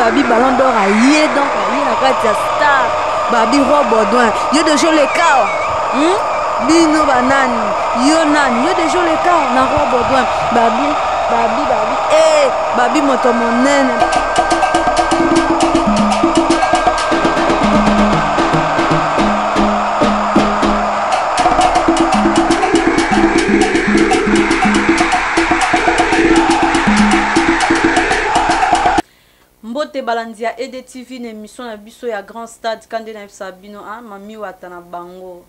babi ballon d'or aye donc aye na kati ya star babi roi Baudouin yo de jour les cas bino banani yo nani yo de jour les cas na roi Baudouin babi babi moto monene. Mbote balandia EDTV na émission na biso ya Grand Stade kande na Sabino mami wata na bango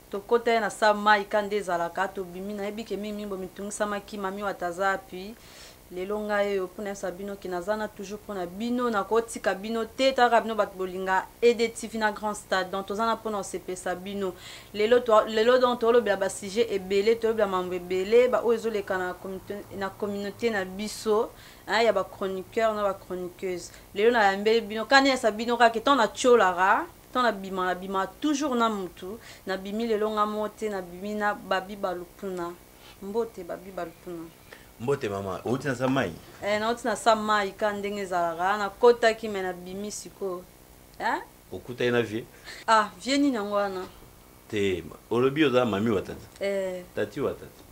to kota na sa mai kande zalaka to bimi na ebike mimi bo mitungisa maki mami wata zapi lelo ngai yo pona Sabino kinazana toujours pona bino na kotika bino teta rabino bat bolinga EDTV na Grand Stade donc tozana pona CP Sabino lelo donc to lo bla ba sujet ebele to bla mambe ebele ba ozo le kana communauté na biso. Il y a des chroniqueurs, des chroniqueuses. Les gens ont des bino. Quand il y a Sabino qui est en cholara, tant la bima toujours na mutu, na bimi les longs amote, na bimi na babi balupuna. Mbote babi balupuna. Mbote mama, outi na samai. Na outi na samai quand ndenge zalara, na kota ki mena bimi siko. Okuta ina vie. Vie ni nangwana. Te, olobi oza mami watata. Tati watata.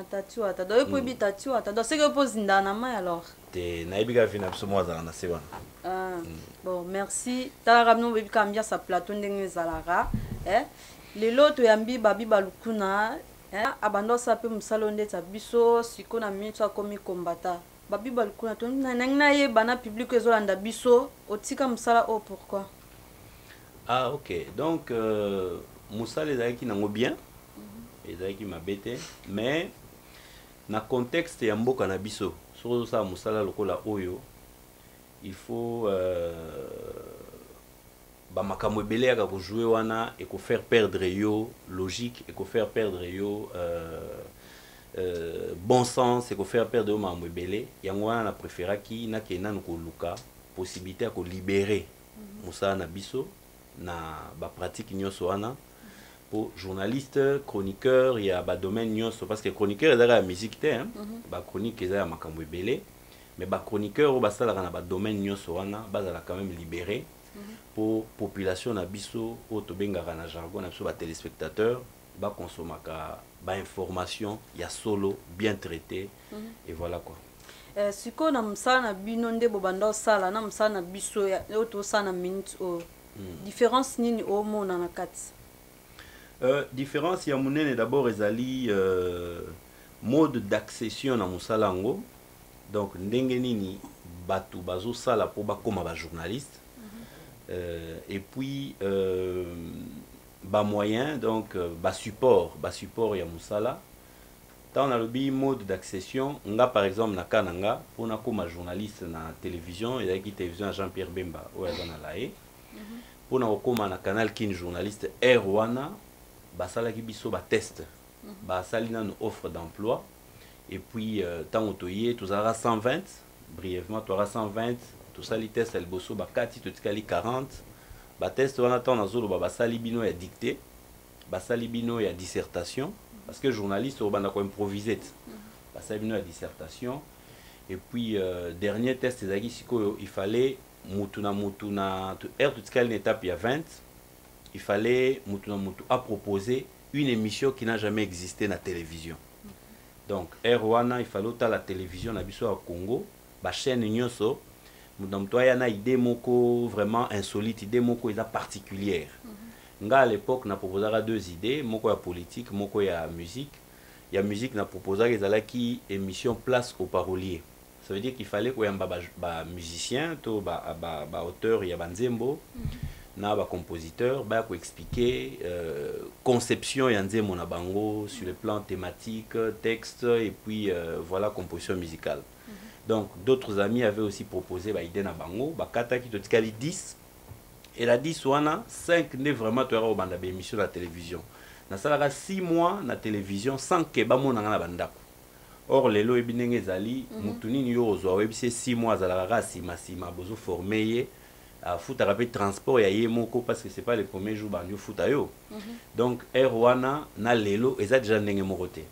Tati wata do epo bi tati wata do c'est que pose ndana mai alors te na ibika fina biso mwaza na se wana bon merci tala ramno bebi kambia sa plateau ndenge zalara lelo to yambi babi balukuna abando sa pe musalo ndeta biso siko na minute akomi kombata babi balukuna to na ye bana public ezolanda biso otika musala pourquoi ok donc musala ezalaki nango bien ezalaki mabete mais na contexte ya mboka na biso soki ça musala lokola oyo il faut bamakambo ebele yaka kojouer wana et ko faire perdre yo logique et ko faire perdre yo bon sens et ko faire perdre yo makambo ebele yango wana na préféraki nakenda koluka possibilité ya kolibérer musala na biso na bapratique nyonso wana pour journaliste, chroniqueur, il y a un domaine parce que chroniqueur il y a la musique ba chronique il y a makambo ebele mais ba chroniqueur ba sala na ba domaine nyonso wana bazala quand même libéré pour population na biso o to benga na jargon na biso ba téléspectateurs ba consomaka ba information ya solo bien traité et voilà quoi. Siko na msala na bino nde bobanda sala na msala na biso ya to sala na minute o différence nini o mona na kati. Différence ya munene d'abord ezali mode d'accession na musalango donc ndenge nini batu bazo sala po bakoma ba journaliste et puis ba moyen donc ba support ya musala tant na lobi mode d'accession nga par exemple na kananga pour na koma journaliste na télévision et qui télévision Jean-Pierre Bemba ou na lae pour na koma na canal kin journaliste Erwana basalaki biso ba test basali na offre d'emploi et puis tant otoyé tous aura 120 brièvement tu auras 120 tout ça li test el bosso ba kati to tikali 40 ba test wana tant na zolo basali bino ya dictée basali bino ya dissertation parce que journaliste au banda ko improviser basali bino ya dissertation et puis dernier test ezaki siko il fallait mutuna tout tikali une étape ya 20 il fallait à proposer une émission qui n'a jamais existé na télévision. Donc Erwana il fallait à la télévision na biso à Congo, ba chaîne nyonso, mutu yana idée moko vraiment insolite, idée moko eza particulière. Nga à l'époque na proposera deux idées, moko ya politique, moko ya musique. Ya musique na proposera ezalaki émission place aux paroliers. Ça veut dire qu'il fallait qu'il y ait ba musicien, to ba auteur ya banzembo. Na ba compositeur ba ko expliquer conception ya nzembo na bango sur le plan thématique, texte et puis voilà composition musicale. Donc d'autres amis avaient aussi proposé ba idée na bango ba kata ki to tikali 10 et la 10 wana 5 ne vraiment to ra banda ba émission la télévision. Na sala 6 mois na télévision sans que ba mona na bandako. Or lelo ebinenge zali mutuni ni yo zo webise 6 mois za la sima bozo formé à foot à rapide transport ya yemoko parce que c'est pas le premier jour banyo foot ayo donc Erwana na lelo eza déjà ndenge mokote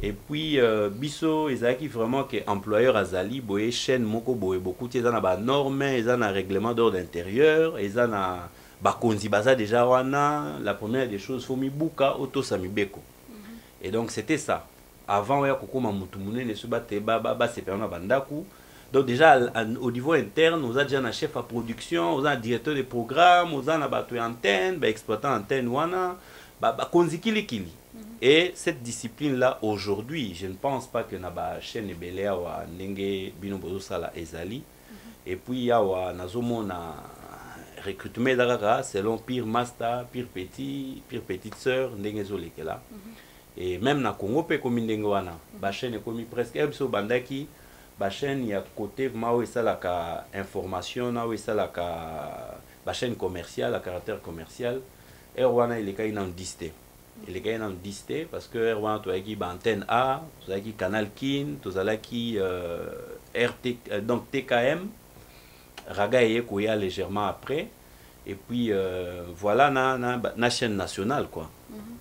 Et puis biso ezalaki vraiment que employeur azali boye chaîne moko boye beaucoup eza na ba norme, eza na règlement d'ordre intérieur, eza na bakonzi baza déjà wana. La première des choses faut mibuka auto samibeko. Et donc c'était ça. Avant ya kokoma mutu munene so ba se perna bandaku. Donc déjà au niveau interne, on a déjà un chef à production, on a un directeur de programme, on a un antenne, exploitant antenne wana, konzikili kili. Et cette discipline-là, aujourd'hui, je ne pense pas que na ba chaîne Belea wa ndenge bino bozo sala ezali. Et puis ya wa nazomo na recrutement d'akaka selon pire master, pire petite sœur ndenge zolekela. Et même na Congo pe komi ndenge wana, ba chaîne komi presque ebso bandaki ba chaîne ya côté mao esalaka information na esalaka ba chaîne commerciale à caractère commercial. Erwana il est quand même disté. Il est quand même disté parce que Erwana tu as qui antenne A, tu as qui Canal Kin, tu as qui RT donc TKM Raga et Koya légèrement après. Et puis voilà na chaîne nationale quoi.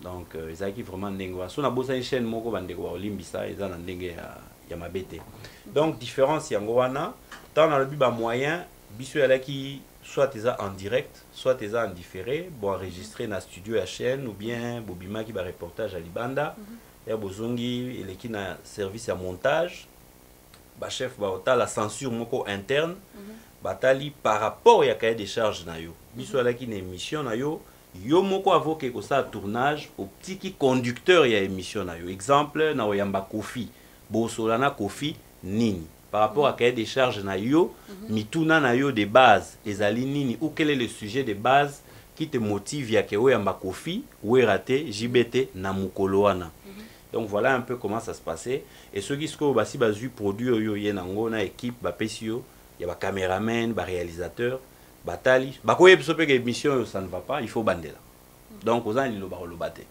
Donc ils ont qui vraiment ndengwa. So na bosa une chaîne moko bandeko olimbisa ils ont ndenge ya mabete. Donc différence yango wana tant dans le but moyen biso ya qui soit eza en direct, soit eza en différé, bon enregistré na studio à chaîne ou bien bobima qui va reportage à Libanda, ya bozongi et qui na service à montage, ba chef ba ota la censure moko interne, batali par rapport ya cahier des charges na yo. Biso ala qui na émission na yo, yo moko avoke ko sa tournage au petit qui conducteur ya émission na yo. Exemple na oyamba Kofi, bo solana Kofi nini. Par rapport à cahier des charges na yo, mituna na yo de base, ezali nini, ou quel est le sujet de base qui te motive ya ke oyamba Kofi, ou raté, JBT, na mukolo wana. Donc voilà un peu comment ça se passait. Et ceux qui sont basi bazu produit yo yenango na équipe ba pesio, ya ba caméraman, ba réalisateur, batali, ba koye biso pe émission ça ne va pas, il faut bandela. Donc aux ans ba lobate.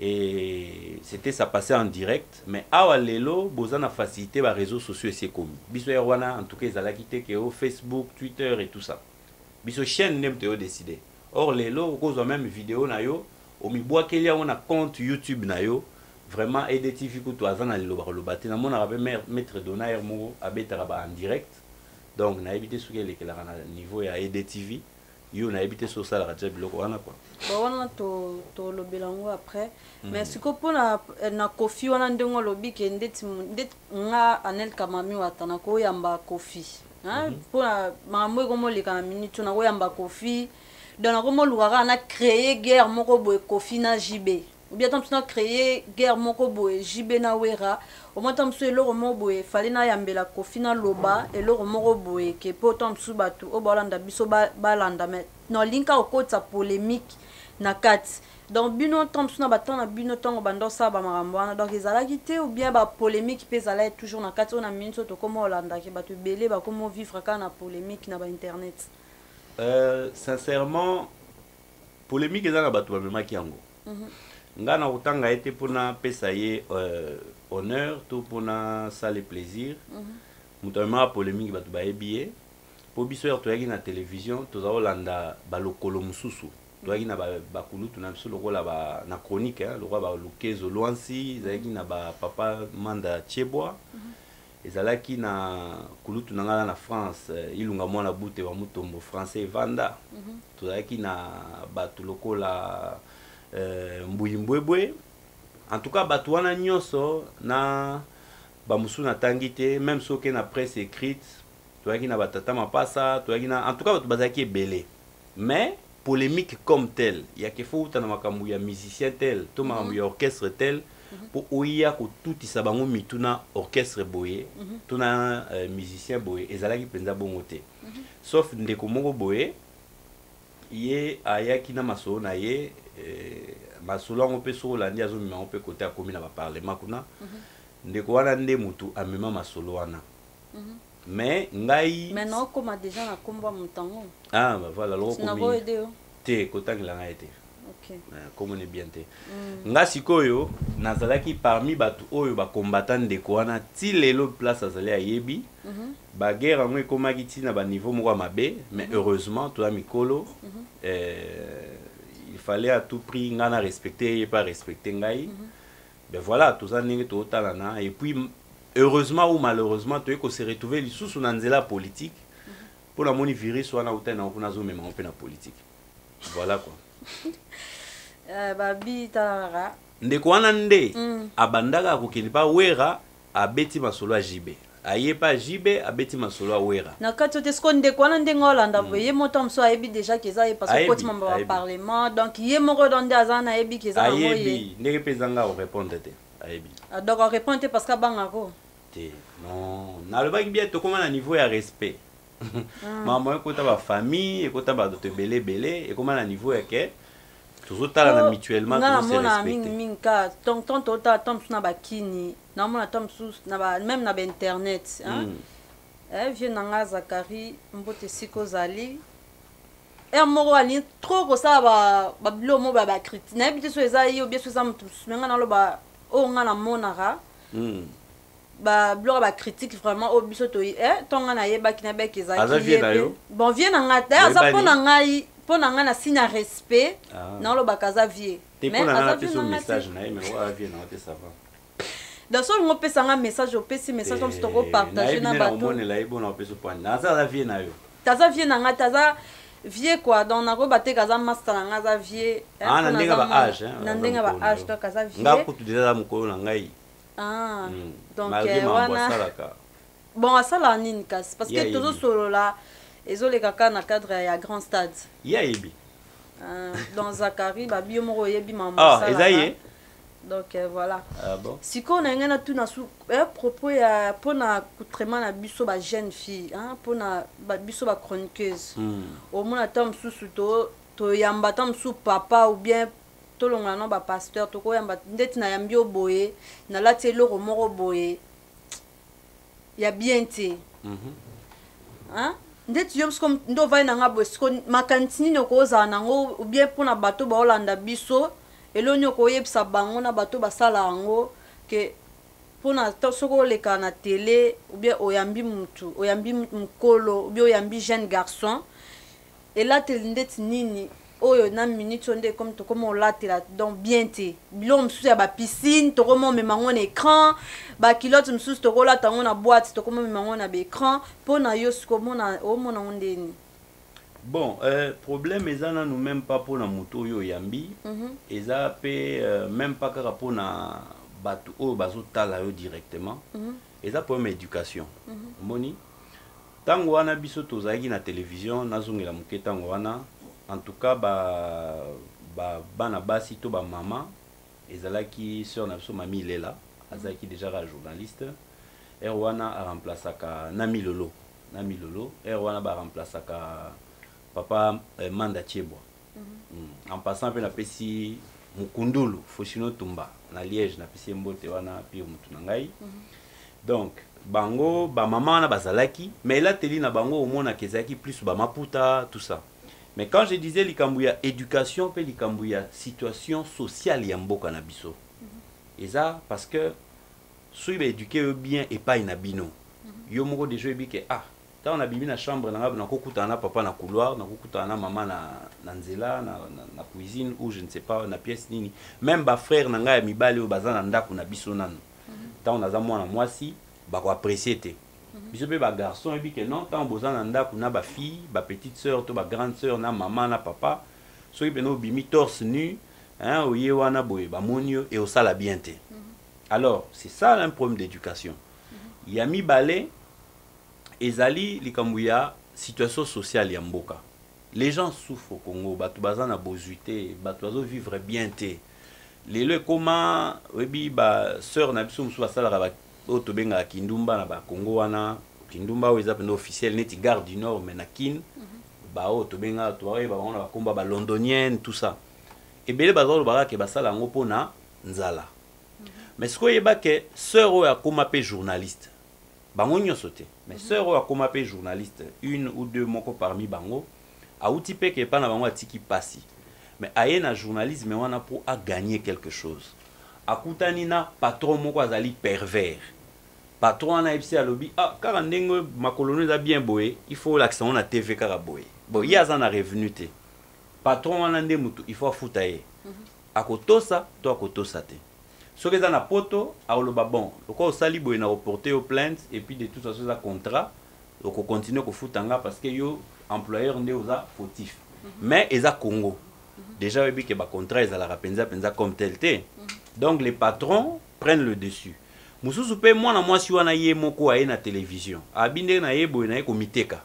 Et c'était ça passait en direct, mais awa lelo bozana facilité ba réseaux sociaux c'est comme biso erwana en tout cas ils allaient quitter que Facebook, Twitter et tout ça. Biso chaîne nem te décidé. Or lelo cause même vidéo na yo, o mi boa kelia on a compte YouTube na yo, vraiment aider TV ko to azana lelo ba lobate na mona rabe mettre donaire mo abetara ba en direct. Donc na éviter ce que les na niveau ya aider TV. Yo na habité sur ça la radio biloko wana quoi. Ba wana to lobelango après mais siko pona na Kofi wana ndongo lobi ke ndeti nga Anel Kamami watana ko yamba Kofi hein pona mamwe komo leka na minute na ko yamba Kofi donc komo luara na créer guerre moko boye Kofi na JB ou bien tant na créer guerre moko boye JB na Wera au moins tant le romo boye fallait na yambela Kofi na loba et le romo boye ke potom su batu o balanda biso balanda mais non linka au côté sa polémique na kat donc bino tom su na batana bino tongo bando sa ba marambwana donc ezala quitté ou bien ba polémique pe ezala toujours na kat on a minso to comment olanda ke batu belé ba comment vivre quand na polémique na ba internet sincèrement polémique ezala batu ba mema kiango ngana utanga été pona pesa ye honneur tout pona ça le plaisir mutama polémique batu ba ebié po biso to yaki na télévision to za olanda balokolo mususu to yaki na bakulutu na biso lokola ba na chronique hein lokola ba lukezo loansi zaki na ba papa manda cheboa ezalaki na kulutu na ngala na France ilunga mwana bute wa mutombo français vanda to yaki na batu lokola Mbuyimbwebwe en tout cas batu wana nyonso na bamusu na tangite même soki na presse écrite toyaki na batata mapasa toyaki na en tout cas batu bazaki belé mais polémique comme tel ya ke faut na makambu ya musicien tel to makambu ya orchestre tel pour oya ko tutisa bango mituna orchestre boye to na musicien boye ezalaki penza bongo te sauf ndeko moko boye ye ayaki na masolo na ye masolo ngo pe so landi azo mima pe côté a komi na ba parlement kuna ndeko wana nde mutu amema masolo wana mais ngai maintenant comme déjà na komba mutango ah bah voilà lo komi te kotangila ngai te OK comme on est bien te nga sikoyo nazalaki parmi batu oyo ba combattant ndeko wana ti lelo place azali ayebi ba guerre ngo ekomaki ti na ba niveau moko mabe mais heureusement to la mikolo il fallait à tout prix ngana respecter et pas respecter ngai ben voilà tout ça ndenge totalana et puis heureusement ou malheureusement tu es se retrouver lisusu na nzela politique pour la moni virus wana utana pour na zo mema on na politique voilà quoi babi tara ndeko wana nde abandaka akokeli pa wera abeti masolo a jibe aye pa jibe abeti masolo a wera na kati te sko ndeko wana nde ngolanda boye moto mso ayebi déjà que ça parce que koti mamba ba parlement donc ye moko donde azana ayebi que ça ayebi ndenge pezanga o répondre te ayebi donc on répond parce que bangako te non na le baki bien to comment na niveau ya respect maman ekota ba famille ekota ba dote belé belé et comment na niveau ya ke toujours tala mutuellement tous se respecter minka ton tota tom na bakini na mona tom sus na ba même na internet hein vieux nanga Zakari mbote siko zali moko ali trop ko ça ba bilo mo ba critique na bité so eza yo bien so ça mutu menga na lo ba o nga na monara ba bilo ba critique vraiment o biso to tonga na yeba kina be kezaki bon vieux nanga ta ça pona ngai pona nga na signe respect na lo bakaza vie mais aza vie na message na mais wa vie na te ça va dans son ngo pesa nga message o pesi message comme to ko partager na bato na mone la ibo na pesa point na za vie na yo taza vie na nga taza vie quoi donc na ko batte kaza master na nga za vie na ndenga ba âge na ndenga ba âge to kaza vie nga ko tu déjà mu ko na ngai donc wana bon asala nini kasi parce que tozo solo là ezoleka ka na cadre ya grand stade yebi dans Zakari babi moko yebi mama ça ezaye donc voilà bon siko na ngana tu na su propos ya pona coutrement na biso ba jeune fille pona ba biso ba chroniqueuse au moins tam susu to yamba tam su papa ou bien to longa na ba pasteur to ko yamba ndeti na yambi oboye na lati eloko moko boye ya bien te ndeti yo comme ndo vai na nga bosko makantini noko za nango ou bien pona bato ba olanda biso elonyo ko yebisa bango na bato basala yango ke pona soko leka na télé ou bien oyambi mutu oyambi mukolo ou bien oyambi jeune garçon et là te ndeti nini oyo na minute onde comme to comme olatela donc bien te bilo msusu ya ba piscine to comme me mango na écran ba kilote msusu to kola tango na boîte to comme me mango na ba écran pona yo siko mona o mona ondeni bon problème ezana nous même pas pour na moto yo yambi eza pe même pas kaka pour na batu o bazo tala yo directement eza pour éducation moni tango wana biso tozaki na télévision nazongela muke tango wana en tout cas bana basi to ba maman ezalaki sœur na biso mami Lela azalaki déjà la journaliste erwana a remplaçaka Nami Lolo erwana ba remplaçaka papa Manda Chebwa en passant pe na pesi Mukundulu Foshino Tumba na Liège na pesi mbote wana pi mutu na ngai donc bango ba maman na bazalaki mais là teli na bango au mona kezaki plus ba maputa tout ça. Mais quand je disais likambuya éducation pe likambuya situation sociale ya mboka na biso. Et ça parce que soyez éduqué bien et pas inabino. Yo moko déjà bi que quand on a bibi na chambre na kokuta na papa na couloir na kokuta na maman na nzela na cuisine ou je ne sais pas na pièce nini. Même ba frère na nga ya mibale o bazana ndako na biso nanu. Tant on a za mwana mwasi ba ko apprécier te. Biso pe ba garçon et bi que non tant bozana ndako na ba fille, ba petite sœur to ba grande sœur na maman na papa. Soki pe no bimi torse nu, oye wana boye ba monio et au sala bien te. Alors, c'est ça un problème d'éducation. Yami balé ezali likambuya situation sociale ya mboka. Les gens souffrent au Congo, batu bazana bozuité, batu bazo vivre bien te. Lelo comment webi ba sœur na biso musu basala ba oto benga Kindumba na ba Congo wana, Kindumba oza pena officiel neti Gare du Nord mais na Kin, ba oto benga to ba wana ba komba ba londonienne tout ça. Et belé bazalo ba ke basala ngo pona nzala. Mais ce que yeba que sœur o akoma pe journaliste. Bango nyoso te. Mais sœur o akoma pe journaliste, une ou deux moko parmi bango, a outi pe ke pa na bango atiki pasi. Mais aye na journalisme wana pour a gagner quelque chose. Akutani na patron moko azali pervers. Patron na ipsi alobi kaka ndenge makolono za bien boye, il faut l'accent na TV kaka boye. Bon, il y a ça na revenu te. Patron wana nde mutu, il faut futa ye. Akotosa to akotosa te. Ce que ça na poto, aloba bon, loko sali boy na reporter au plainte et puis de toute façon ça contrat, loko continuer ko futanga parce que yo employeur ndé oza fautif. Mais eza Congo. Déjà oui que ba contrat eza la penza comme tel té. Donc les patrons prennent le dessus. Mususu pe mwana mwasi wana ye moko aye na télévision. Abinde na ye boy na ye komiteka.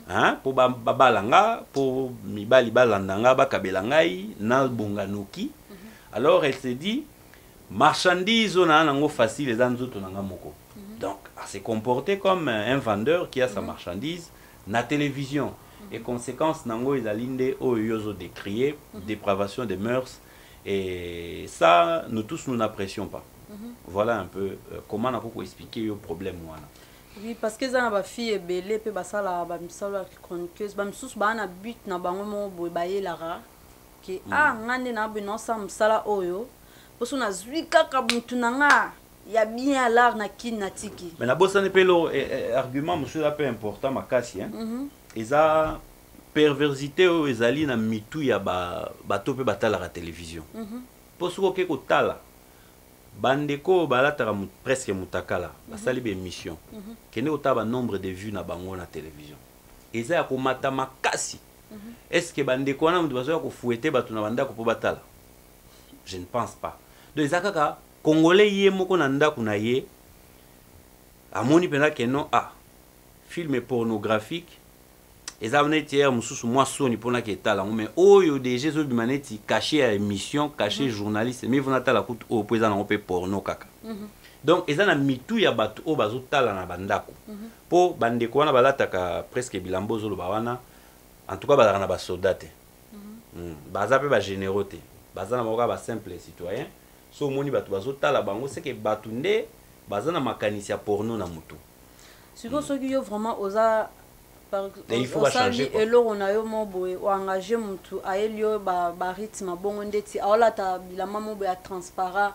Hein pour babalanga, pour mibali balandanga bakabela ngai na bonganoki. Alors elle se dit marchandise on a nango facile les anzoto nanga moko. Donc à se comporter comme un vendeur qui a sa marchandise na télévision. Et conséquence nango ezalinde o yozo décrié dépravation des mœurs et ça nous tous nous n'apprécions pas. Voilà un peu comment on peut expliquer le problème wana. Oui, parce que ça na fille et belé pe basala ba misala chroniqueuse ba misusu ba na but na bango mo boy baye lara que ah ngande na bino sa msala oyo poso na zwi kaka mutu nanga ya bien l'art na kinatiki. Mais na bossa ne pe lo argument monsieur là peu important makasi hein. Eza perversité o ezali na mitu ya ba to pe batala la télévision. Poso ko ke ko tala bandeko balataka presque mutakala basali be émission kene otaba nombre de vues na bango na télévision eza ya komata makasi. Est-ce que bandeko wana mutu bazoya ko fouetter batu na bandako po batala? Je ne pense pas. Donc eza kaka congolais ye moko na ndako na ye amoni pena ke non ah film pornographique eza neti hier mususu mwa soni pona ke tala mais oyo déjà zo bimaneti caché à émission caché journaliste mais vona tala kutu o poza na pe porno kaka. Donc eza na mitu ya batu o bazo tala na bandako po bandeko wana balataka presque bilambo zo lo bawana en tout cas bazana ba soldate baza pe ba généraux te bazana moka ba simple citoyen so moni batu bazo tala bango c'est que batu nde bazana makanisi ya porno na mutu siko soki yo vraiment oza par il faut changer et là on a eu mon boy ou engagé mutu aelio ba rythme bongo ndeti aola ta bilama mo boy transparent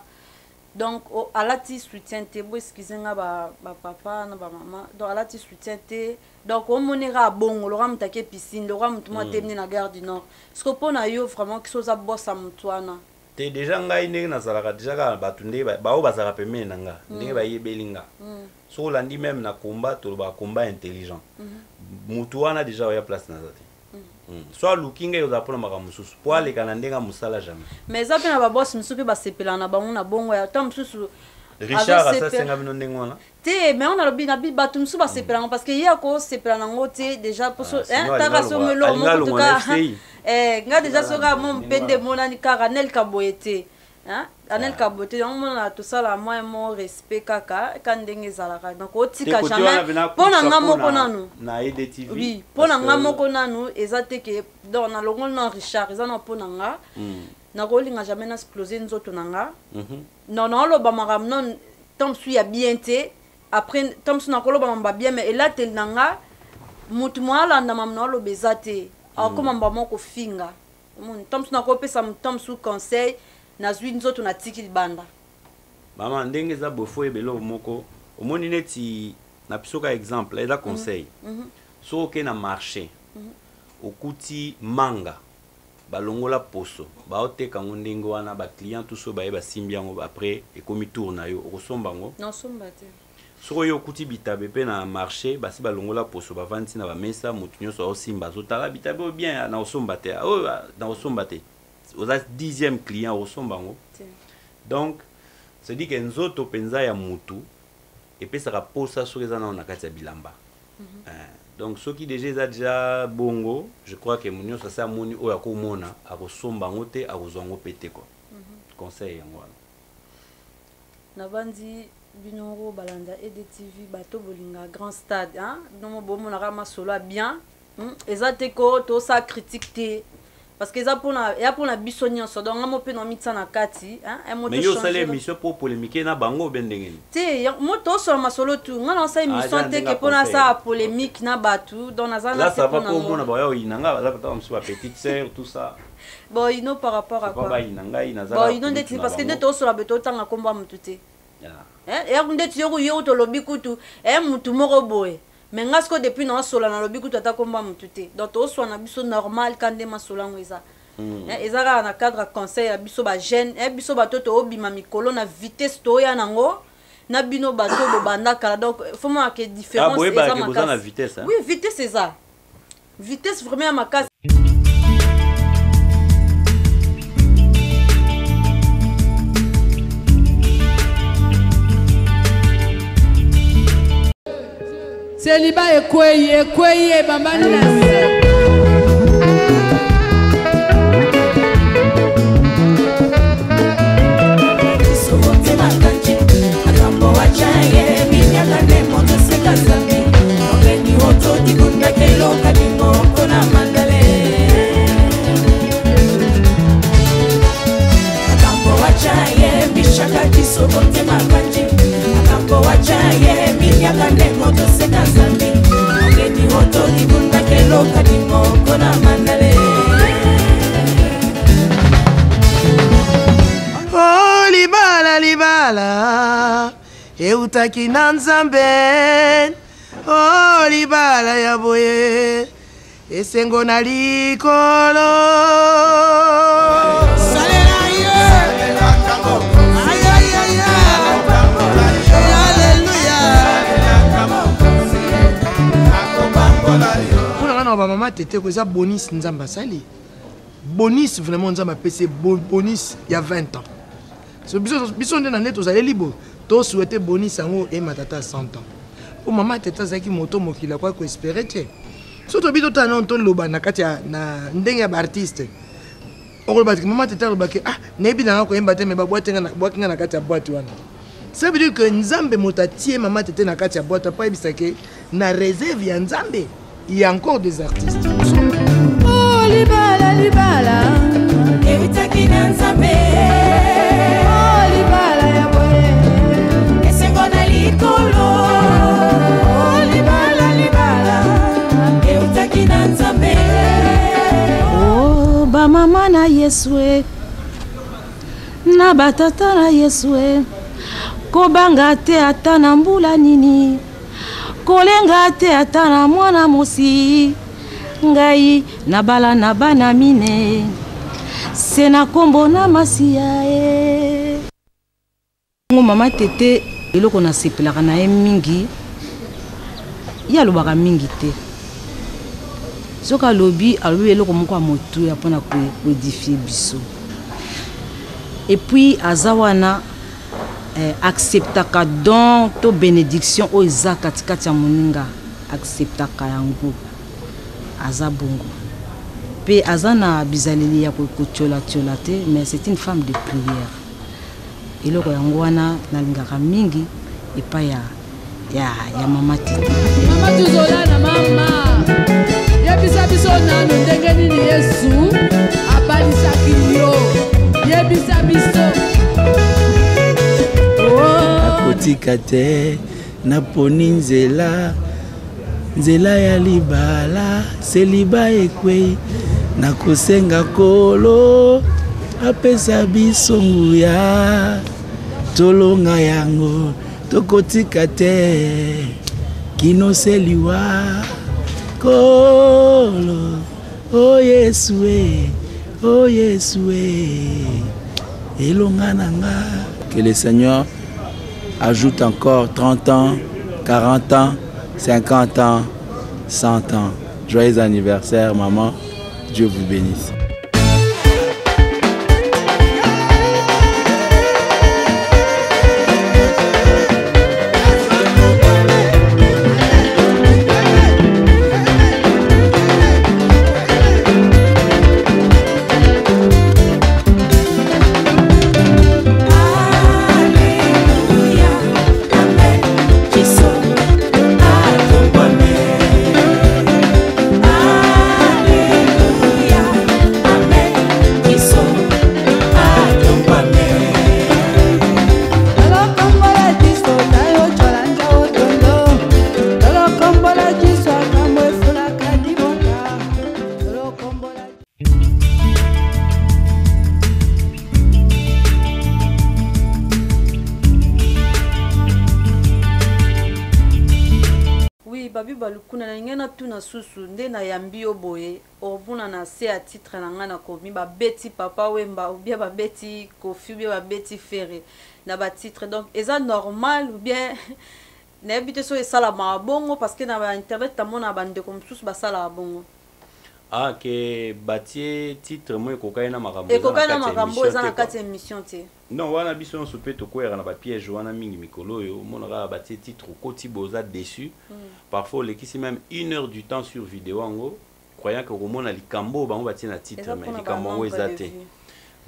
donc alati soutien te bo excusenga ba papa na ba maman donc alati soutien te donc on monera bongo lo ram take piscine lo ram tuma temni na gare du nord ce que pona yo vraiment que soza bossa mutwana te déjà ngai ndenge nazalaka déjà ka batu nde bao bazala pemene nanga ndenge bayebelinga so landi même na combat to ba combat intelligent mutu wana déjà oya place na zate soit looking yo zapona makamususu po aleka na ndenga musala jamais mais ça pe na ba boss mususu pe ba sepela na bango na bongo ya tam mususu Richard asa senga bino ndengo wana te mais on a lobi na bi batu mususu ba sepela parce que ya ko sepela na ngote déjà poso taka so melo mo tuka nga déjà soka mo mpende mona ni kaka nel kaboyete hein anel kabote on mona to sala moi mo respect kaka kandenge zalaka donc otika jamais pona nga moko nanu na EDTV oui pona nga moko nanu ezate ke donc na longol na Richard ezana pona nga na kolinga jamais na exploser nzoto nanga non non lo ba maram non tom su ya bien te après tom su na kolo ba mba bien mais ela tel nanga mutu mwala na mamna lo bezate alors comment mba moko finga mon tom su na ko pesa tom su conseil na zwi nzoto na tiki banda mama ndenge za bofo ebelo moko omoni neti na pisoka exemple eza conseil so ke na marché okuti manga balongola poso baoteka ngo ndenge wana ba client tout so baye basimbi yango après ekomi tour na yo okosomba ngo non somba te soko yo okuti bitabe pe na marché basi balongola poso bavandi na bamesa mutu nyonso aosimba azotala bitabe bien na osomba te na osomba te aux 10e client au sombango. Donc c'est dit que nzoto penza ya mutu et puis ça rapose ça sur les ana na kati ya bilamba. Donc ceux qui déjà bongo, je crois que munyo ça sa moni o ya ko mona ako sombango te ako zongo pete ko. Conseil yango. Na bandi binoro balanda EDTV bato bolinga grand stade hein no bomo na rama solo bien ezate ko to sa critique te parce que ça pour na bisonnion so donc mo pe no mitsa na kati hein un mot de changer mais yo sale émission pour polémiquer na bango bendengeni te mo to so masolo tu ngana sa émission te ke pona sa polémique na batu dans na zana là ça va pour mona ba yo inanga ba ta mso petite sœur tout ça bon ino par rapport à quoi ba inanga inazala bon ino ndeti parce que ndeti so la beto tanga komba mutute ya ndeti yo to lobi kutu mutu moko boye mais ngasko depuis na sola na lobi kutu ata komba mutute donc to so na biso normal kande masola ngweza ezaka na cadre conseil ya biso ba jeune biso bato to obima mikolo na vitesse to ya nango na bino bato bo banda kala donc faut moi que différence eza makasi vitesse oui vitesse c'est ça vitesse vraiment makasi Célibat ekweye bambani na se. Oh libala libala eutaki na nzambe oh libala ya boye esengo na likolo salela ye maman tete ko eza bonus nzamba sali bonus vraiment nzamba pc bonus il y a 20 ans so biso ndena neto za libo to souhaiter bonus yango et matata 100 ans o maman tete zaki moto mokila kwa ko espérer te so to bito tana on to loba na kati na ndenge ya artiste o ba maman tete loba ke ah nebi na ko emba te me ba boîte nga na kati ya boîte wana ça veut dire que nzambe motatie maman tete na kati ya boîte pa ebisake na réserve ya nzambe. Il y a encore des artistes. Oh libala libala evitaki na nzambe oh libala ya boye esengo na likolo oh libala libala evitaki na nzambe oh ba mama na Yesue na batata na Yesue kobanga te ata na mbula nini kolenga te ata na mwana mosi ngai na bala na bana mine se na kombo na masiya e ngo mama tete eloko na sepelaka na ye mingi ya alobaka mingi te soki alobi eloko moko ya motu ya mpona koedifie biso et puis aza wana acceptaka don to bénédiction o eza katikati ya moninga acceptaka yango aza bongo pe aza na bizaleli ya kotiola te mais c'est une femme de prière eloko yango wana nalingaka mingi epai ya mama tete mama tuzola na mama yebisa biso nanu ndenge nini Yesu abalisaki yo yebisa biso kotika te naponi nzela ya libala seliba ekwei nakosenga kolo apesa biso nguya tolonga yango tokotika te kino seliwa kolo o Yesue elonga nanga. Que le Seigneur ajoute encore 30 ans, 40 ans, 50 ans, 100 ans. Joyeux anniversaire, maman. Dieu vous bénisse. babi balukuna na ngena tuna susu nde na yambi oboye obuna na se a titre na ngana komi ba beti papa wemba ou bien ba beti kofi ou bien ba beti ferré na ba titre donc eza normal ou bien na habite so esala mabongo parce que na ba internet tamona bande comme susu ba sala bongo. Ah, que bâtier titre moi kokaina makambo. Et kokaina makambo eza na kati émission te. Non, wana biso on sope to kwera na ba piège wana mingi mikolo yo monaka bâtier titre koti boza dessus. Parfois l'équipe même 1 heure du temps sur vidéo ango croyant que romona likambo bango bâtier na titre mais likambo ngo ezate.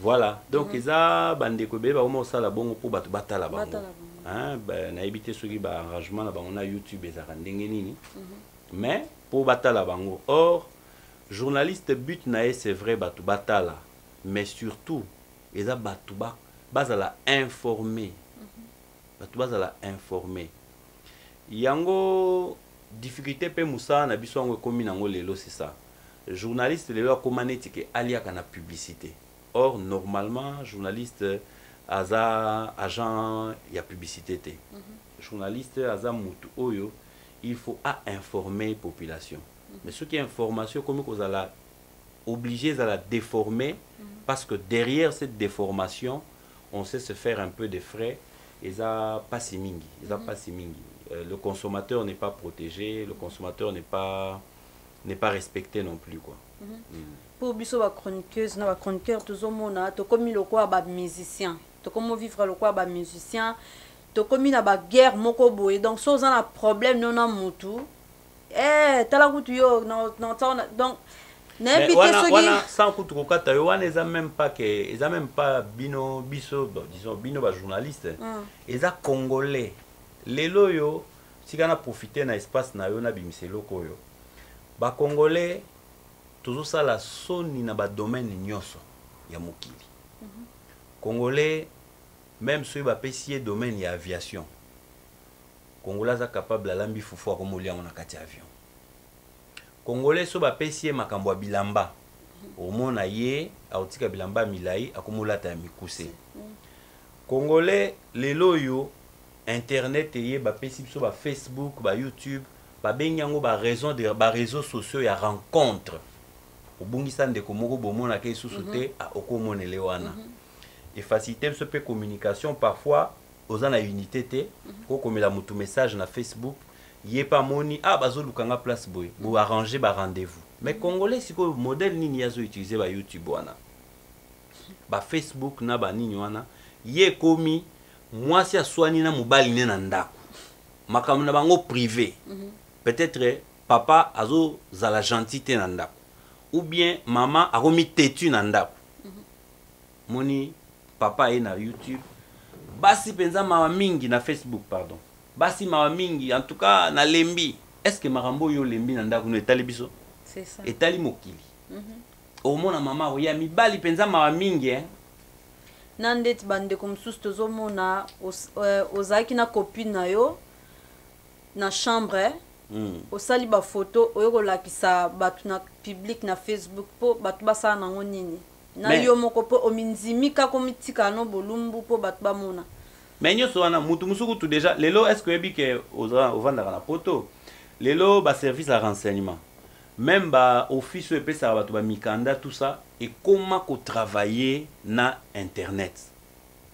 Voilà, donc eza bande ko be ba mo sala bongo pour batu batala bango. Hein, ben na ebité soki ba arrangement na bango na YouTube ezaka ndenge nini. Mais pour batala bango. Or journaliste but nae c'est vrai batu batala mais surtout eza batu bazala informé batu bazala informé yango difficulté pe musa na biso ngo komi nango lelo c'est ça journaliste lelo akomaneti ke aliaka na publicité or normalement journaliste aza agent ya publicité te journaliste aza mutu oyo il faut informer population. Mais ce qui est information, comme vous allez obligé à la déformer, parce que derrière cette déformation, on sait se faire un peu de frais, et ça pas si mingi, le consommateur n'est pas protégé, le consommateur n'est pas respecté non plus quoi. Pour biso ba chroniqueuse na ba chroniqueur tozomona to komi lokwa ba musicien, to komo vivre lokwa ba musicien, to komi na ba guerre moko boye, donc so za na problème non na mutu. Tala kutu yo donc mais wana sans kutu kokata yo wana eza même pas bino biso disons bino ba journaliste eza congolais lelo yo sikana profiter na espace na yo na bimiselo koyo ba congolais toujours ça la soni na ba domaine nyonso ya mokili congolais même ceux ba pesier domaine ya aviation Congolais est capable de fufu akomolia na kati avion. Congolais so ba pesier makambo bilamba. Omona ye autika bilamba milai akomola ta mikuse. Congolais lelo yo internet ye ba pesi so ba Facebook, ba YouTube, ba benyango ba réseaux sociaux ya rencontre. Obungisa ndeko moko bomona ke susute a okomonele wana. Et faciliter ce peu communication parfois aux ana unité te ko komela mutu message na Facebook yé pas moni bazo lukanga place boy bo arranger ba rendez-vous mais congolais siko modèle nini yazo utiliser ba YouTube wana ba Facebook na ba nini wana yé komi mwasi aswani na mobali ne na ndako makamu na bango privé peut-être papa azo zala gentillité na ndako ou bien maman akomi têtu na ndako moni papa est na YouTube basi penza mawa mingi na Facebook pardon basi mawa mingi en tout cas na lembi est-ce que marambo yo lembi na ndako no etali biso c'est ça etali mokili au mona mama oya mibali penza mawa mingi nandeti bande comme sous tozomona ozaki na copine na yo na chambre osali ba photo oyoko lakisa batu na public na Facebook po batu basala nango nini na yo moko po ominzimika komitika no bolumbu po batu bamona mais nyoso wana mutu musuku tu déjà lelo est-ce que yebi ke ovandaka na poto lelo ba service à renseignement même ba office epesa batu ba mikanda tout ça et comment ko travailler na internet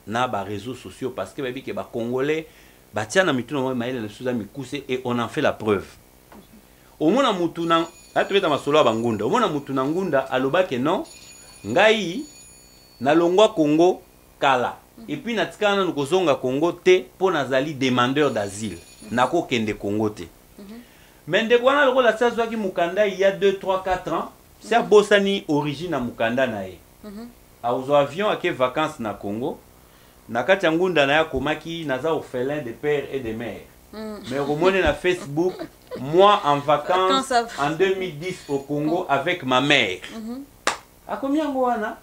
na ba réseaux sociaux parce que yebi ke ba congolais ba tia na mitu na maile na suza mikuse et on en fait la preuve au mona mutu na atubeta masolo ba ngunda au mona mutu na ngunda alobake non ngai na longwa Congo kala et puis natika na kozonga Congo te po nazali demandeur d'asile nako kende Congo te mais ndeko wana lokola tsazwaki mukanda il y a 2 3 4 ans c'est a bosani origine na mukanda na ye a uzo avion ake vacances na Congo na kati ya ngunda na ya komaki naza orphelin de père et de mère mais remone na Facebook moi en vacances en 2010 au Congo avec ma mère a combien wana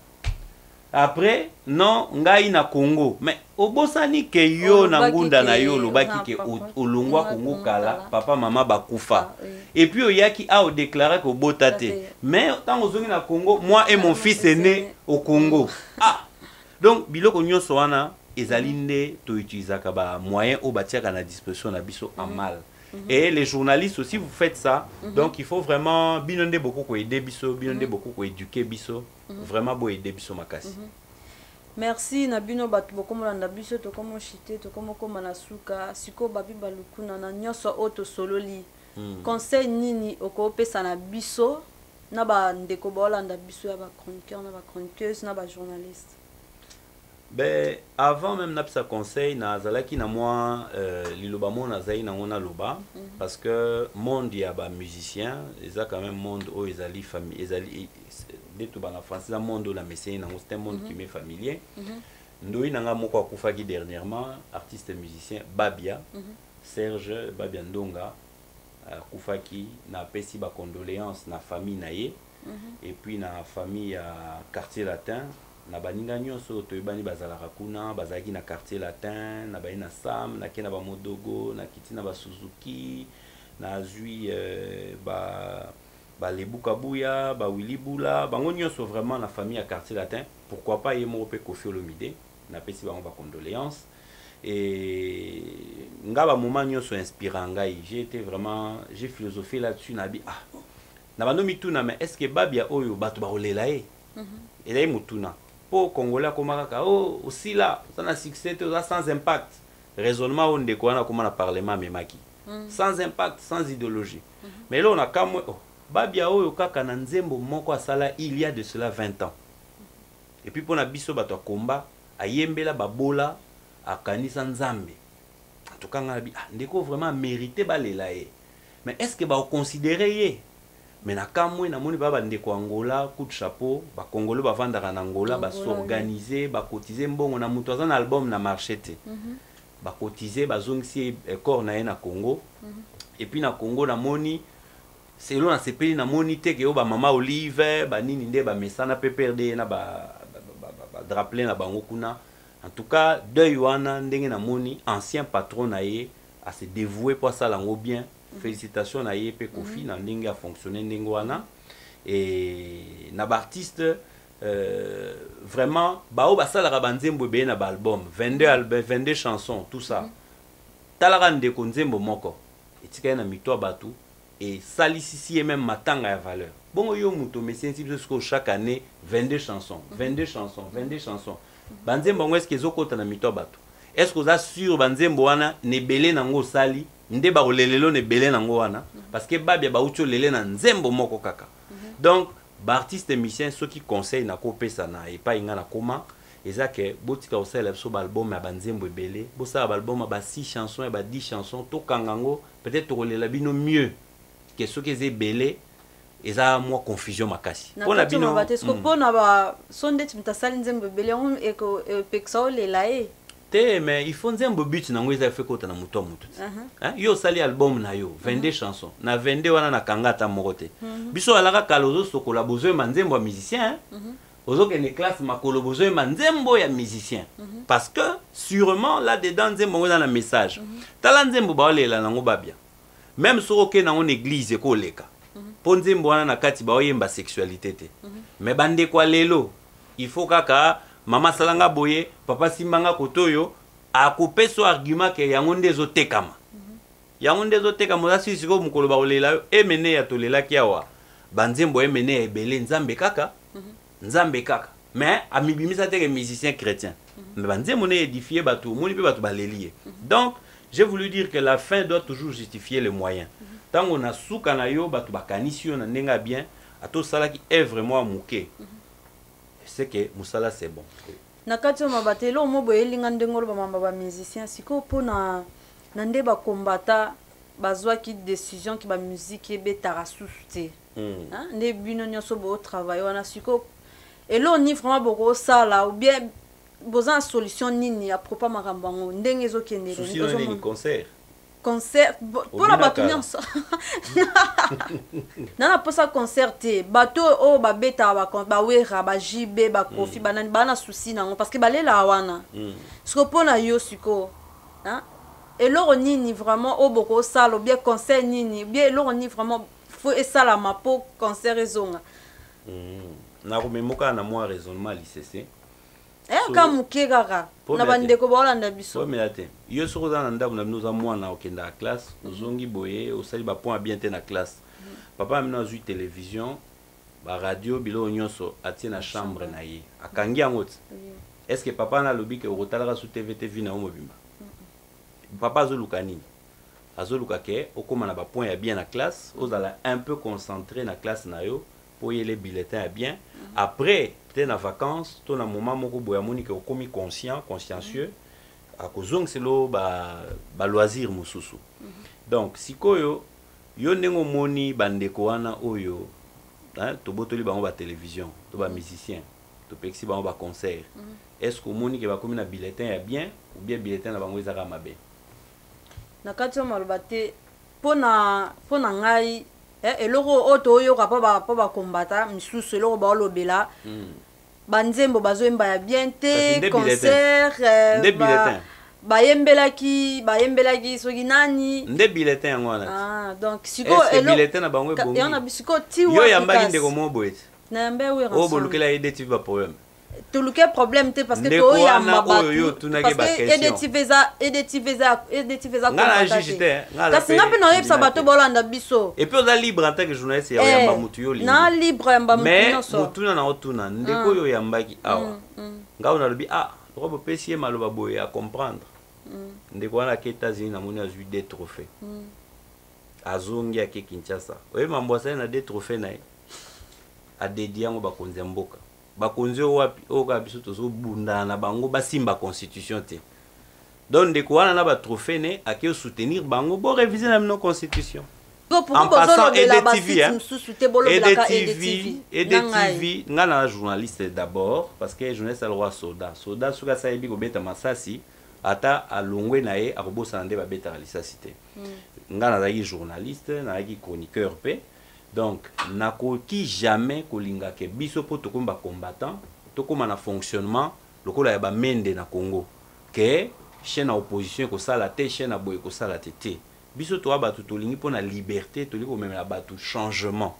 après non ngai na Congo mais obosani ke yo na ngunda na yo lobaki ke olongwa Congo kala papa mama bakufa et puis oyaki a o déclarer ko botate mais tant ozongi na Congo moi et mon fils est né au Congo donc biloko nyonso wana ezali nde to utiliser ka ba moyen o batiaka na disposition na biso en mal Et les journalistes aussi, vous faites ça. Donc il faut vraiment binonde beaucoup pour aider biso, binonde beaucoup pour éduquer biso. Vraiment pour aider biso makasi. Merci Nabino batu bokomo na biso to komo chité to komo koma na suka siko babi balukuna na nyoso auto sololi. Conseil nini oko pesa na biso na ba ndeko bolanda biso ya ba chroniqueur na ba chroniqueuse na ba journaliste. Ben, avant même napsa conseil na zalaki na moi liloba mo na zai na ngona loba parce que monde ya ba musicien eza quand même monde o ezali famille ezali de tout bana français la monde la messé na c'est un monde qui m'est familier. Ndoi nanga moko akufaki dernièrement artiste musicien Babia Serge Babia Ndonga akufaki na pesi ba condoléances na famille na ye et puis na famille à quartier latin. Na baninga nyonso toyebani bazalaka kuna bazalaki na quartier latin na bayi na Sam na kena ba Modogo na kiti na ba Suzuki na zui ba Lebuka Buya ba Willy Bula bango nyonso vraiment na famille à quartier latin. Pourquoi pas yemo pe Kofi Olomide na pesi bango ba condoléances et ngaba moment nyonso inspirant ngai. J'ai philosophé là-dessus na bi na bando mituna mais est-ce que Babia oyo bato ba olela e et là mutuna pour Congolais comme ça aussi là ça na succès sans impact raisonnement on de quoi na comment na parlement memaki sans impact sans idéologie mais là on a comme Babia oyo kaka na nzembo moko asala il y a de cela 20 ans et puis pour na biso bato combat ayembela babola akanisa nzambe en tout cas ngabi ndeko vraiment mérité balela mais est-ce que ba considérer ye mais na kamwe na moni baba ndeko Angola coup de chapeau ba Congolais ba vandaka na Angola ba s'organiser ba cotiser mbongo na mutu azana album na marché te ba cotiser ba zongisi corps na na Congo et puis na Congo na moni c'est là na sepeli na moni te ke ba mama Olive ba nini nde ba mesana PPRD na ba drapeler na bango kuna en tout cas deuil wana ndenge na moni ancien patron na ye a se dévouer pour ça lango bien. Félicitations à Yepé Kofi, na ndenge a fonctionné ndengwana et na artiste vraiment bao basala rabanzembo be na album 22 chansons tout ça talaka ndeko nzembo moko etika na mitwa batu et salisisi et même matanga ya valeur bongo yo muto mesien type chaque année 22 chansons banzembo ngo est-ce que ezokota na mitwa batu est-ce que vous assure banzembo wana ne belé nango sali nde ba olelelo ne belé nango wana parce que babia ba ucho lele na nzembo moko kaka donc ba artiste musicien ceux qui conseillent na ko pesa na et pas inga na koma eza que botika osala so ba album ya banzembo belé bo sa ba album ba 6 chansons et ba 10 chansons to kangango peut-être to lela bino mieux que ceux qui est belé eza moi confusion makasi pona bino pona ba sonde timtasali nzembo belé on e ko peksa olela mais il faut nzembo but nango eza fait kota na muto mutu hein yo sali album na yo 22 chansons na 22 wana na kangata morote biso alaka kalozo sokola besoin manzembo ya musicien ozo que ne classe makolo besoin manzembo ya musicien parce que sûrement là dedans nzembo dans le message tala nzembo ba olela nango babia même soko ke na on église ko leka po nzembo wana na kati ba oyemba sexualité te mais bande kwa lelo il faut kaka mama salanga boye papa simbanga kotoyo akupe so argument ke yango ndezo tekama yango ndezo tekama za sisi ko mukolo ba olela emene ya tolela kiawa banzembo emene ya ebele nzambe kaka mais amibimisa te ke musicien chrétien mais banzembo ne édifier batu moni pe batu balelie donc j'ai voulu dire que la fin doit toujours justifier les moyens tant on a souka na yo batu bakanisi yo na ndenga bien ato sala ki est vraiment muke c'est que musala c'est bon nakati o mabatelo mo boyelinga ndengolo ba mamba ba musicien siko pona na nde ba kombata bazwa ki décision ki ba musique ebetara suste hein ne bino nyoso bo travail wana siko elo ni vraiment boko sala ou bien boza solution nini à propos makambango ndenge ezokende ni concert pour la batunia ça nana posa concert bato o babeta ba wera ba jibe ba kofi banani bana souci nango parce que balela wana siko pona yo siko hein et loro nini vraiment o boko sala bien concert nini bien loro ni vraiment faut esala ma po concert ezonga na ko memoka na moi raisonnement l'ICC Quand muke kaka na bandeko baolanda biso. Mais attends, yo soko za nda na nous a mwana okenda à classe, ozongi boye, osali ba point bien te na classe. Papa amena zu télévision, ba radio bilo nyonso atie na chambre na ye. Akangi yango. Est-ce que papa na lobi ke okotala su TV na omobimba? Papa zo lukanini. Azoluka ke okoma na ba point ya bien na classe, ozala un peu concentré na classe na yo pour y les bulletins bien. Après tu na vacances, tu na moment moko boya moni ke okomi consciencieux, akozong selo ba loisir mususu. Donc sikoyo yo nengo moni bandeko wana oyo, hein, to botoli bango ba télévision, to ba musicien, to pexi bango ba concert. Est-ce que moni ke ba komi na bulletin ya bien ou bien bulletin na bango ezaka mabe? Na kati maloba te pona ngai eloko oto yo pa ba kombata misusu eloko ba olobela banzembo bazoemba ya bien te concert bayembelaki soki nani nde bulletin yango wana. Ah donc siko elo bulletin na bango ebongi yana bisiko tiwa yo yambaki ndeko mo boyete na yambe we ransom o bolukela ide TV ba problème to luke problème te parce que to ya mabatu parce que edetiveza ngana jijite kasi ngapi na yebisa bato bolanda biso et puis on a libre en tant que journaliste ya yamba mutu yo na libre yamba mutu mais mutuna na otuna ndeko yo yambaki awa ngao na lobi robo pesier maloba boye à comprendre ndeko wana ke États-Unis na moni azui des trophées azongi ake Kinshasa oye mambosa na des trophées na a dédiango bakonzi mboka bakonzi wapi oka biso tozo bunda na bango basimba constitution te donc ndeko wana na ba trophée ne ake soutenir bango bo réviser la no constitution en passant EDTV ngana journaliste d'abord parce que journaliste le roi soldat suka sa yebi ko beta masasi ata alongwe na ye akobosa nde ba beta lisasi te ngana za journaliste na ki chroniqueur pe. Donc, nakoki jamais kolinga ke biso po tokomba combattant, tokoma na fonctionnement, lokola ya ba mende na Congo. Ke chaîne opposition ko sala te, chaîne boye ko sala te. Biso to abatu tolingi po na liberté, toliko même na batu changement.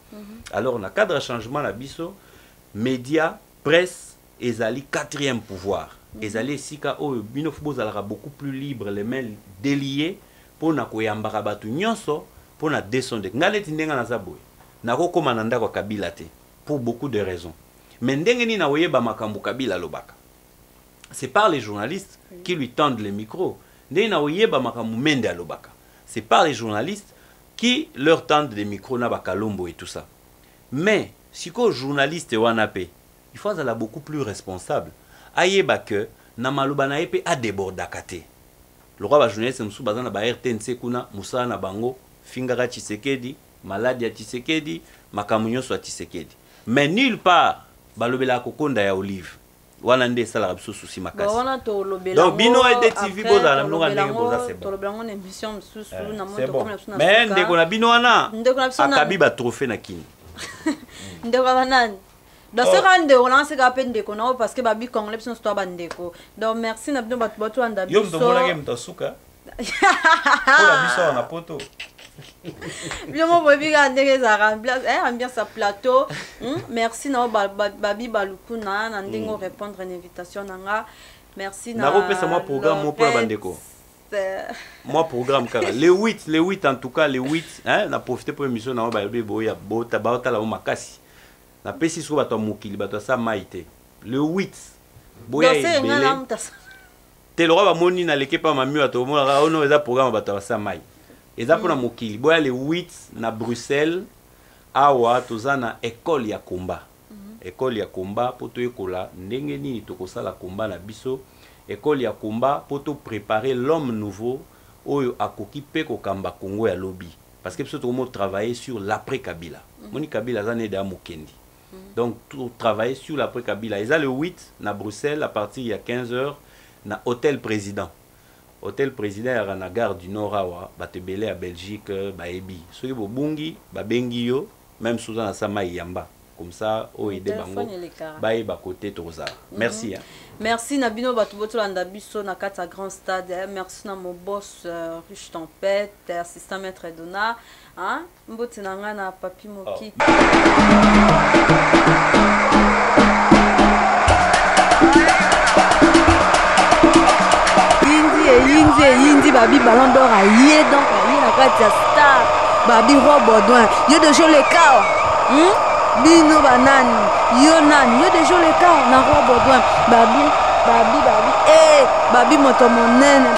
Alors na cadre changement na biso, média, presse, ezali quatrième pouvoir. Ezali sika o bino fubo zalara beaucoup plus libre, les mains déliées po na koyambaka batu nyonso po na descendre. Ngaleti ndenga na zaboye. Nako komananda kwa Kabila te pour beaucoup de raisons. Mais ndengeni na oyeba makambu Kabila lobaka. C'est par les journalistes qui lui tendent les micros. Ndengeni na oyeba makambu Mende alobaka. C'est par les journalistes qui leur tendent les micros na bakalombo et tout ça. Mais si ko journaliste wanape, il faut être beaucoup plus responsable. Ayeba que na maloba na epe a débordaka te. Le roi ba journaliste msu bazana ba RTNC kuna Musa na bango Fingara Tshisekedi malade ya Tshisekedi, makamunyo so Tshisekedi. Mais nulle part balobela kokonda ya Olive. Wana nde sala biso susi makasi. Donc bino EDTV boza na mnoga ndenge boza c'est bon. C'est bon. Mais ndeko na bino wana akabi ba trophée na kini. Ndeko banani. Dans ce cas de relance ka pe ndeko na parce que babi congolais biso sto bandeko. Donc merci na bino batu anda biso. Yo mtomona ke mtasuka. Ola biso na poto. Bien mon baby ambiance à plateau. Merci na babi balukuna na ndingo répondre à une invitation nanga. Merci na. Na repesa moi programme mo pour la bandeko. Moi programme car les 8 en tout cas les 8 hein na profiter pour émission na ba boya bota bota la makasi. Na pesi so bato mokili bato sa maite. Le 8 boya ibele. Te le roi ba moni na l'équipe pa mami bato mo ra ono eza programme bato sa mai. Eza pona mokili boya le 8 na Bruxelles awa tozana école ya combat. École ya combat poto ekola ndenge nini tokosala combat na biso. École ya combat poto préparer l'homme nouveau oyo akoki pe ko kamba Congo ya lobby parce que biso tokomo travailler sur l'après Kabila. Moni Kabila zane da mokendi. Donc tout travailler sur l'après Kabila. Eza le 8 na Bruxelles à partir ya 15h na hôtel président. Hôtel président à la gare du Nord awa batebele à Belgique baebi soki bobungi babengi yo même souvent na sama yamba comme ça o aider bango bae ba côté toza. Merci hein. Merci Nabino Batuboto landa biso na kata grand stade. Merci na mon boss Riche Tempête assistant maître Dona hein mboti nanga na papi moki. Oh. movie yindi babi ballon d'or aye donc aye na kati ya star babi Roi Baudouin yo de jeu le cas bino banani yo nani yo de jeu le cas na Roi Baudouin babi babi moto monene